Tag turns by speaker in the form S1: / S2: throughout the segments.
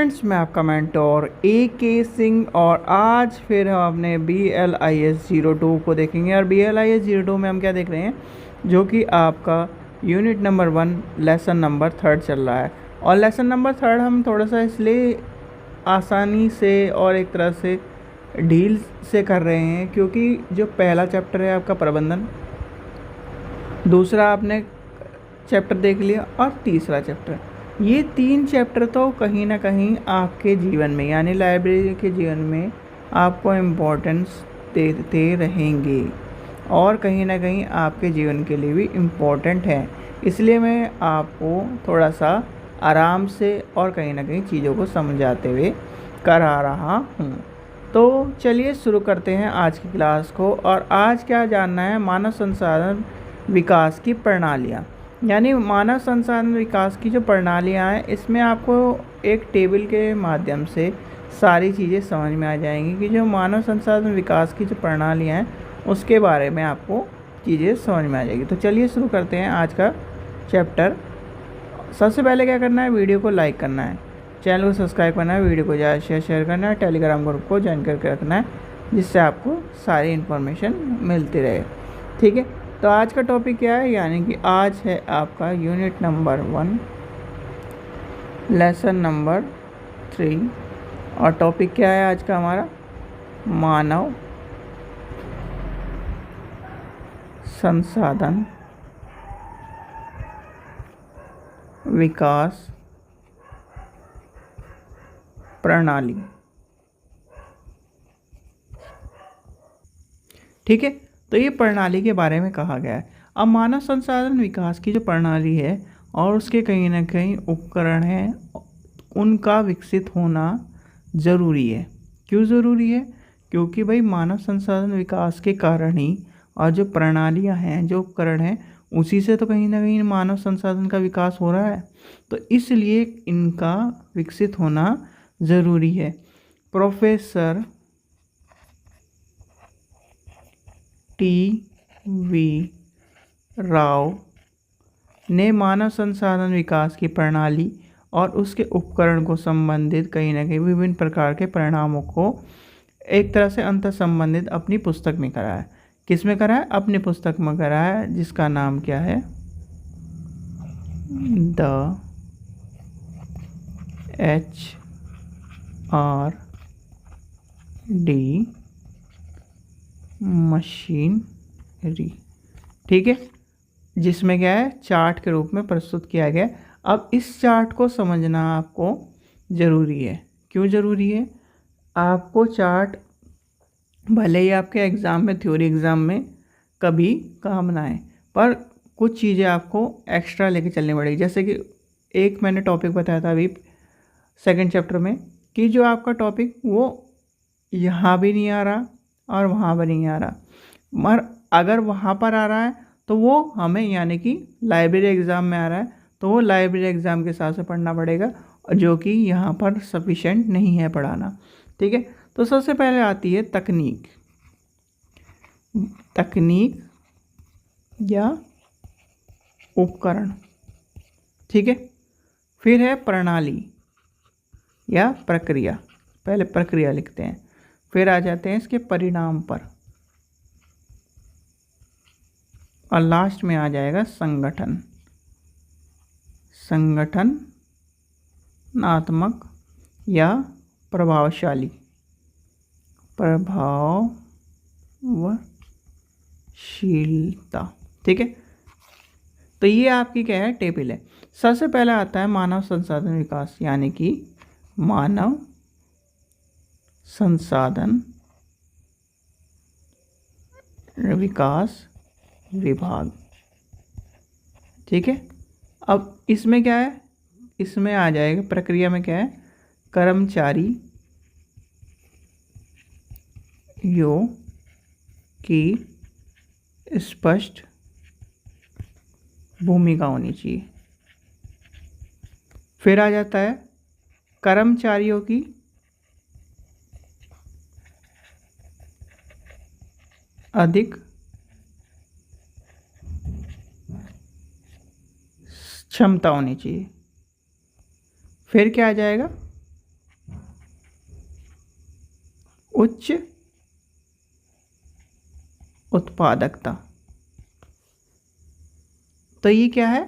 S1: Friends, मैं आपका mentor ए के सिंह और आज फिर हम अपने BLIS 02 को देखेंगे। और BLIS 02 में हम क्या देख रहे हैं, जो कि आपका यूनिट नंबर 1 लेसन नंबर 3 चल रहा है। और लेसन नंबर 3 हम थोड़ा सा इसलिए आसानी से और एक तरह से ढील से कर रहे हैं क्योंकि जो पहला चैप्टर है आपका प्रबंधन, दूसरा आपने चैप्टर देख लिया और तीसरा चैप्टर, ये 3 चैप्टर तो कहीं ना कहीं आपके जीवन में यानी लाइब्रेरी के जीवन में आपको इम्पोर्टेंस देते रहेंगे और कहीं ना कहीं आपके जीवन के लिए भी इम्पोर्टेंट है। इसलिए मैं आपको थोड़ा सा आराम से और कहीं ना कहीं चीज़ों को समझाते हुए करा रहा हूँ। तो चलिए शुरू करते हैं आज की क्लास को। और आज क्या जानना है, मानव संसाधन विकास की प्रणालियाँ, यानी मानव संसाधन विकास की जो प्रणालियाँ हैं, इसमें आपको एक टेबल के माध्यम से सारी चीज़ें समझ में आ जाएंगी कि जो मानव संसाधन विकास की जो प्रणालियाँ हैं उसके बारे में आपको चीज़ें समझ में आ जाएगी। तो चलिए शुरू करते हैं आज का चैप्टर। सबसे पहले क्या करना है, वीडियो को लाइक करना है, चैनल को सब्सक्राइब करना है, वीडियो को ज़्यादा शेयर करना है, टेलीग्राम ग्रुप को ज्वाइन करके रखना है जिससे आपको सारी इन्फॉर्मेशन मिलती रहे। ठीक है, तो आज का टॉपिक क्या है, यानी कि आज है आपका यूनिट नंबर 1 लेसन नंबर 3। और टॉपिक क्या है आज का हमारा, मानव संसाधन विकास प्रणाली। ठीक है, तो ये प्रणाली के बारे में कहा गया है। अब मानव संसाधन विकास की जो प्रणाली है और उसके कहीं ना कहीं उपकरण हैं, उनका विकसित होना ज़रूरी है। क्यों ज़रूरी है, क्योंकि भाई मानव संसाधन विकास के कारण ही और जो प्रणालियां हैं, जो उपकरण हैं, उसी से तो कहीं ना कहीं मानव संसाधन का विकास हो रहा है। तो इसलिए इनका विकसित होना ज़रूरी है। प्रोफेसर TV राव ने मानव संसाधन विकास की प्रणाली और उसके उपकरण को संबंधित कहीं ना कहीं विभिन्न प्रकार के परिणामों को एक तरह से अंतर संबंधित अपनी पुस्तक में करा है। किस में करा है, अपनी पुस्तक में करा है, जिसका नाम क्या है, द HRD मशीनरी। ठीक है, जिसमें क्या है, चार्ट के रूप में प्रस्तुत किया गया। अब इस चार्ट को समझना आपको ज़रूरी है। क्यों ज़रूरी है, आपको चार्ट भले ही आपके एग्ज़ाम में, थ्योरी एग्ज़ाम में कभी काम ना आए, पर कुछ चीज़ें आपको एक्स्ट्रा लेके चलनी पड़ेगी। जैसे कि एक मैंने टॉपिक बताया था अभी सेकंड चैप्टर में कि जो आपका टॉपिक वो यहाँ भी नहीं आ रहा और वहाँ पर नहीं आ रहा, मगर अगर वहाँ पर आ रहा है तो वो हमें यानी कि लाइब्रेरी एग्ज़ाम में आ रहा है तो वो लाइब्रेरी एग्ज़ाम के हिसाब से पढ़ना पड़ेगा, जो कि यहाँ पर सफिशेंट नहीं है पढ़ाना। ठीक है, तो सबसे पहले आती है तकनीक या उपकरण। ठीक है, फिर है प्रणाली या प्रक्रिया, पहले प्रक्रिया लिखते हैं, फिर आ जाते हैं इसके परिणाम पर, और लास्ट में आ जाएगा संगठनात्मक या प्रभावशीलता। ठीक है, तो ये आपकी क्या है, टेबल है। सबसे पहले आता है मानव संसाधन विकास, यानी कि मानव संसाधन विकास विभाग। ठीक है, अब इसमें क्या है, इसमें आ जाएगा प्रक्रिया में क्या है, कर्मचारी यो की स्पष्ट भूमिका होनी चाहिए। फिर आ जाता है कर्मचारियों की अधिक क्षमता होनी चाहिए। फिर क्या आ जाएगा, उच्च उत्पादकता। तो ये क्या है,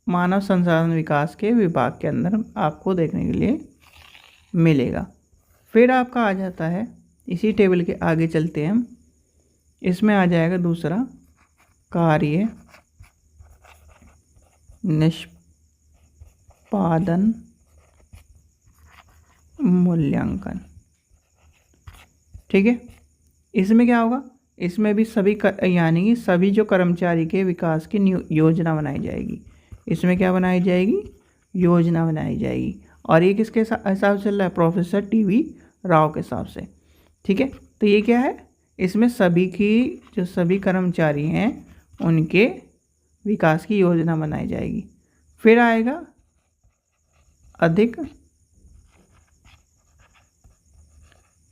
S1: मानव संसाधन विकास के विभाग के अंदर आपको देखने के लिए मिलेगा। फिर आपका आ जाता है, इसी टेबल के आगे चलते हैं हम, इसमें आ जाएगा दूसरा, कार्य निष्पादन मूल्यांकन। ठीक है, इसमें क्या होगा, इसमें भी सभी यानी कि सभी जो कर्मचारी के विकास की योजना बनाई जाएगी। इसमें क्या बनाई जाएगी, योजना बनाई जाएगी। और ये किसके हिसाब से चल रहा है, प्रोफेसर टीवी राव के हिसाब से। ठीक है, तो ये क्या है, इसमें सभी की जो सभी कर्मचारी हैं उनके विकास की योजना बनाई जाएगी। फिर आएगा अधिक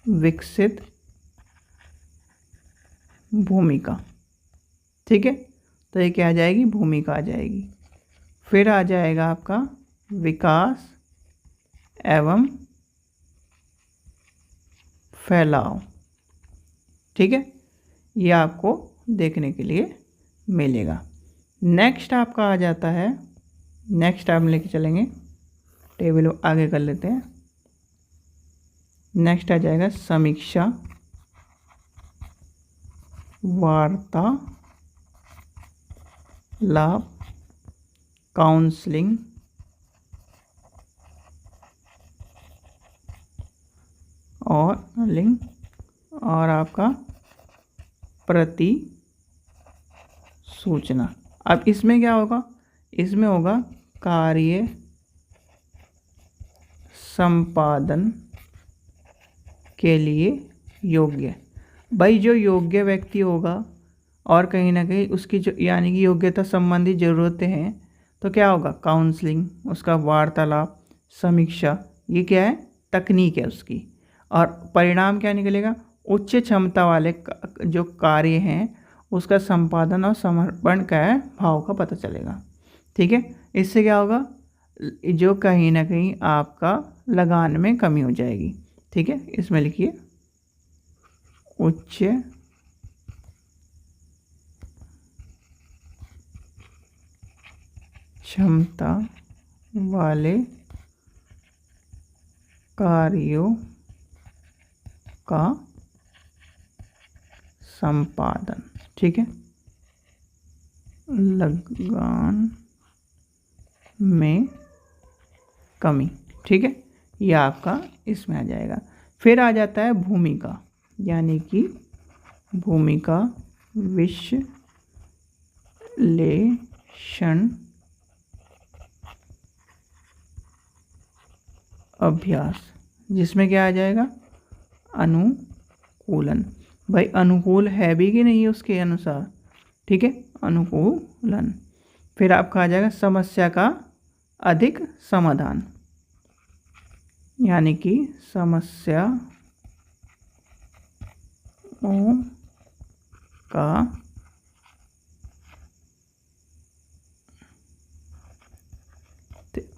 S1: विकसित भूमिका। ठीक है, तो ये क्या आ जाएगी, भूमिका आ जाएगी। फिर आ जाएगा आपका विकास एवं फैलाव। ठीक है, ये आपको देखने के लिए मिलेगा। नेक्स्ट आपका आ जाता है, नेक्स्ट आप लेके चलेंगे, टेबल आगे कर लेते हैं। नेक्स्ट आ जाएगा समीक्षा, वार्ता लाभ, काउंसलिंग और लिंग, और आपका प्रति सूचना। अब इसमें क्या होगा, इसमें होगा कार्य संपादन के लिए योग्य। भाई जो योग्य व्यक्ति होगा और कहीं ना कहीं उसकी जो यानी कि योग्यता संबंधी ज़रूरतें हैं, तो क्या होगा, काउंसलिंग, उसका वार्तालाप, समीक्षा, ये क्या है, तकनीक है उसकी। और परिणाम क्या निकलेगा, उच्च क्षमता वाले जो कार्य हैं उसका संपादन और समर्पण का है भाव का पता चलेगा। ठीक है, इससे क्या होगा, जो कहीं ना कहीं आपका लगान में कमी हो जाएगी। ठीक है, इसमें लिखिए उच्च क्षमता वाले कार्यों का संपादन। ठीक है, लगान में कमी। ठीक है, यह आपका इसमें आ जाएगा। फिर आ जाता है भूमिका, यानी कि भूमिका विश्लेषण अभ्यास, जिसमें क्या आ जाएगा, अनुकूलन। भाई अनुकूल है भी कि नहीं उसके अनुसार। ठीक है, अनुकूलन। फिर आपका आ जाएगा समस्या का अधिक समाधान, यानी कि समस्या का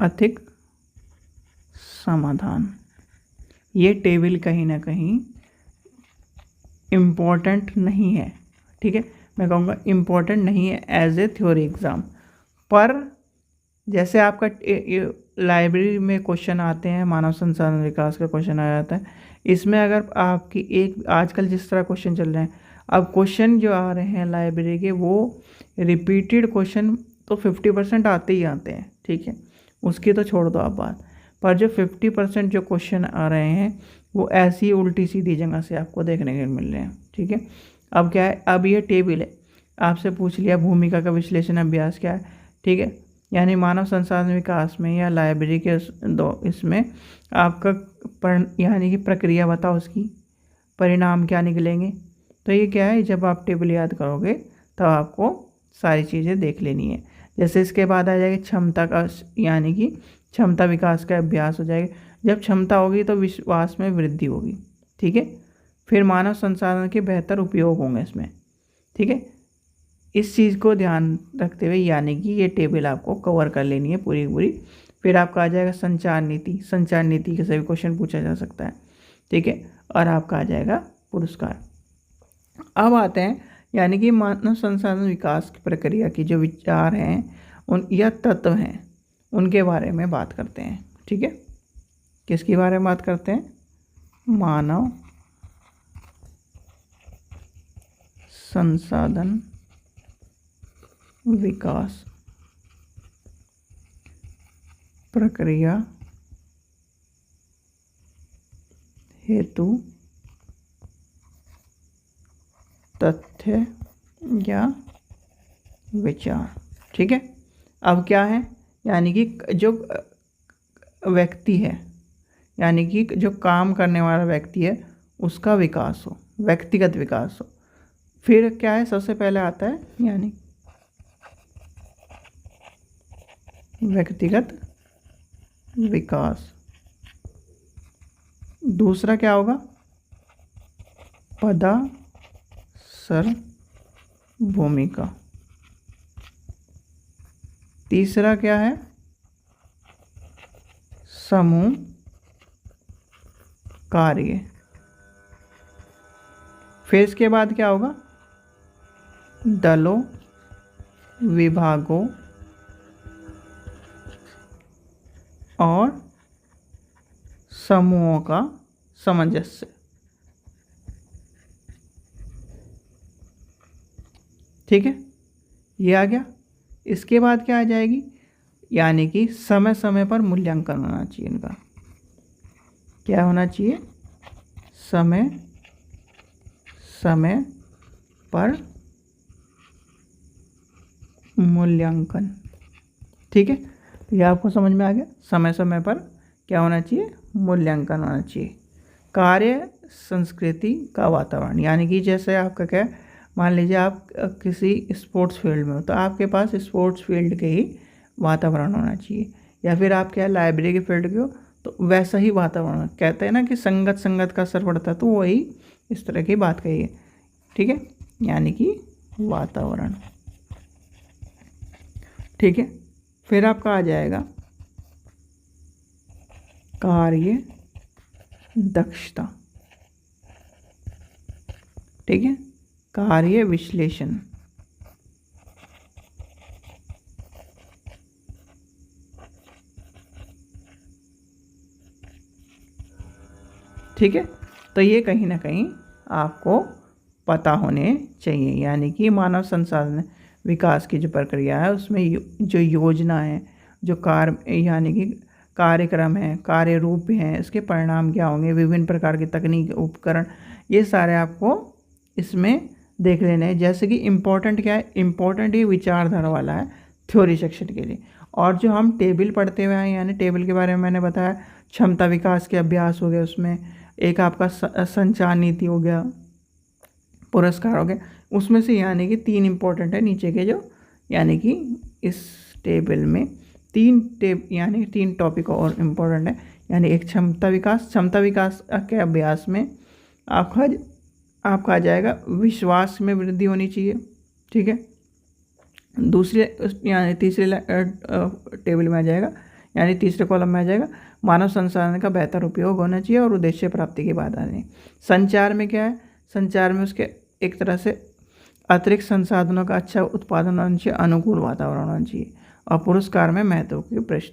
S1: अधिक समाधान। ये टेबल कहीं ना कहीं इम्पोर्टेंट नहीं है। ठीक है, मैं कहूँगा इम्पोर्टेंट नहीं है एज ए थ्योरी एग्ज़ाम, पर जैसे आपका लाइब्रेरी में क्वेश्चन आते हैं, मानव संसाधन विकास का क्वेश्चन आ जाता है, इसमें अगर आपकी एक आजकल जिस तरह क्वेश्चन चल रहे हैं, अब क्वेश्चन जो आ रहे हैं लाइब्रेरी के वो रिपीटेड क्वेश्चन तो 50% आते ही आते हैं। ठीक है, उसकी तो छोड़ दो आप बात, पर जो 50% जो क्वेश्चन आ रहे हैं वो ऐसी उल्टी सीधी जगह से आपको देखने को मिल रहे हैं। ठीक है, अब क्या है, अब ये टेबल है, आपसे पूछ लिया भूमिका का विश्लेषण अभ्यास क्या है। ठीक है, यानी मानव संसाधन विकास में या लाइब्रेरी के इसमें आपका यानी कि प्रक्रिया बताओ, उसकी परिणाम क्या निकलेंगे। तो ये क्या है, जब आप टेबल याद करोगे तब आपको सारी चीज़ें देख लेनी है। जैसे इसके बाद आ जाएगी क्षमता का, यानी कि क्षमता विकास का अभ्यास हो जाएगा। जब क्षमता होगी तो विश्वास में वृद्धि होगी। ठीक है, फिर मानव संसाधन के बेहतर उपयोग होंगे इसमें। ठीक है, इस चीज़ को ध्यान रखते हुए यानी कि ये टेबल आपको कवर कर लेनी है पूरी पूरी। फिर आपका आ जाएगा संचार नीति। संचार नीति के सभी क्वेश्चन पूछा जा सकता है। ठीक है, और आपका आ जाएगा पुरस्कार। अब आते हैं यानी कि मानव संसाधन विकास की प्रक्रिया की जो विचार हैं उन या तत्व हैं उनके बारे में बात करते हैं। ठीक है, किसके बारे में बात करते हैं? मानव संसाधन विकास प्रक्रिया हेतु तथ्य या विचार। ठीक है, अब क्या है यानी कि जो व्यक्ति है यानी कि जो काम करने वाला व्यक्ति है उसका विकास हो, व्यक्तिगत विकास हो। फिर क्या है, सबसे पहले आता है यानी व्यक्तिगत विकास। दूसरा क्या होगा? पदासर भूमिका। तीसरा क्या है? समूह कार्य। फिर इसके बाद क्या होगा? दलों विभागों और समूहों का सामंजस्य। ठीक है, ये आ गया। इसके बाद क्या आ जाएगी? यानी कि समय समय पर मूल्यांकन होना चाहिए इनका। क्या होना चाहिए? समय समय पर मूल्यांकन। ठीक है, यह आपको समझ में आ गया। समय समय पर क्या होना चाहिए? मूल्यांकन होना चाहिए। कार्य संस्कृति का वातावरण यानी कि जैसे आपका क्या, मान लीजिए आप किसी स्पोर्ट्स फील्ड में हो तो आपके पास स्पोर्ट्स फील्ड के ही वातावरण होना चाहिए, या फिर आप क्या लाइब्रेरी के फील्ड के हो तो वैसा ही वातावरण। कहते हैं ना कि संगत संगत का असर पड़ता है, तो वही इस तरह की बात कही है। ठीक है, यानी कि वातावरण। ठीक है, फिर आपका आ जाएगा कार्य दक्षता। ठीक है, कार्य विश्लेषण। ठीक है, तो ये कहीं ना कहीं आपको पता होने चाहिए। यानी कि मानव संसाधन विकास की जो प्रक्रिया है उसमें जो योजना है, जो कार्य यानी कि कार्यक्रम है, कार्य रूप हैं, इसके परिणाम क्या होंगे, विभिन्न प्रकार की तकनीक उपकरण, ये सारे आपको इसमें देख लेने हैं। जैसे कि इम्पोर्टेंट क्या है? इम्पोर्टेंट ये विचारधारा वाला है थ्योरी सेक्शन के लिए। और जो हम टेबल पढ़ते हुए हैं यानी टेबल के बारे में मैंने बताया, क्षमता विकास के अभ्यास हो गया, उसमें एक आपका संचार नीति हो गया, पुरस्कार हो गया, उसमें से यानी कि 3 इम्पोर्टेंट है नीचे के जो, यानी कि इस टेबल में 3 टॉपिक और इम्पोर्टेंट है। यानी एक क्षमता विकास के अभ्यास में आपका आ जाएगा विश्वास में वृद्धि होनी चाहिए। ठीक है, दूसरे यानी तीसरे टेबल में आ जाएगा, यानी तीसरे कॉलम में आ जाएगा मानव संसाधन का बेहतर उपयोग होना चाहिए और उद्देश्य प्राप्ति की बात आनी। संचार में क्या है? संचार में उसके एक तरह से अतिरिक्त संसाधनों का अच्छा उत्पादन होना चाहिए, अनुकूल वातावरण होना चाहिए, और पुरस्कार में महत्व की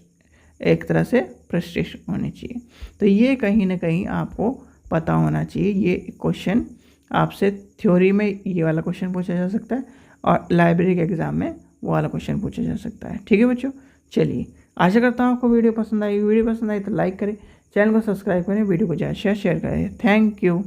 S1: एक तरह से प्रेस्टेशन होनी चाहिए। तो ये कहीं ना कहीं आपको पता होना चाहिए। ये क्वेश्चन आपसे थ्योरी में ये वाला क्वेश्चन पूछा जा सकता है और लाइब्रेरी के एग्ज़ाम में वो वाला क्वेश्चन पूछा जा सकता है। ठीक है बच्चों, चलिए आशा करता हूँ आपको वीडियो पसंद आई। वीडियो पसंद आई तो लाइक करें, चैनल को सब्सक्राइब करें, वीडियो को ज़्यादा शेयर करें। Thank you.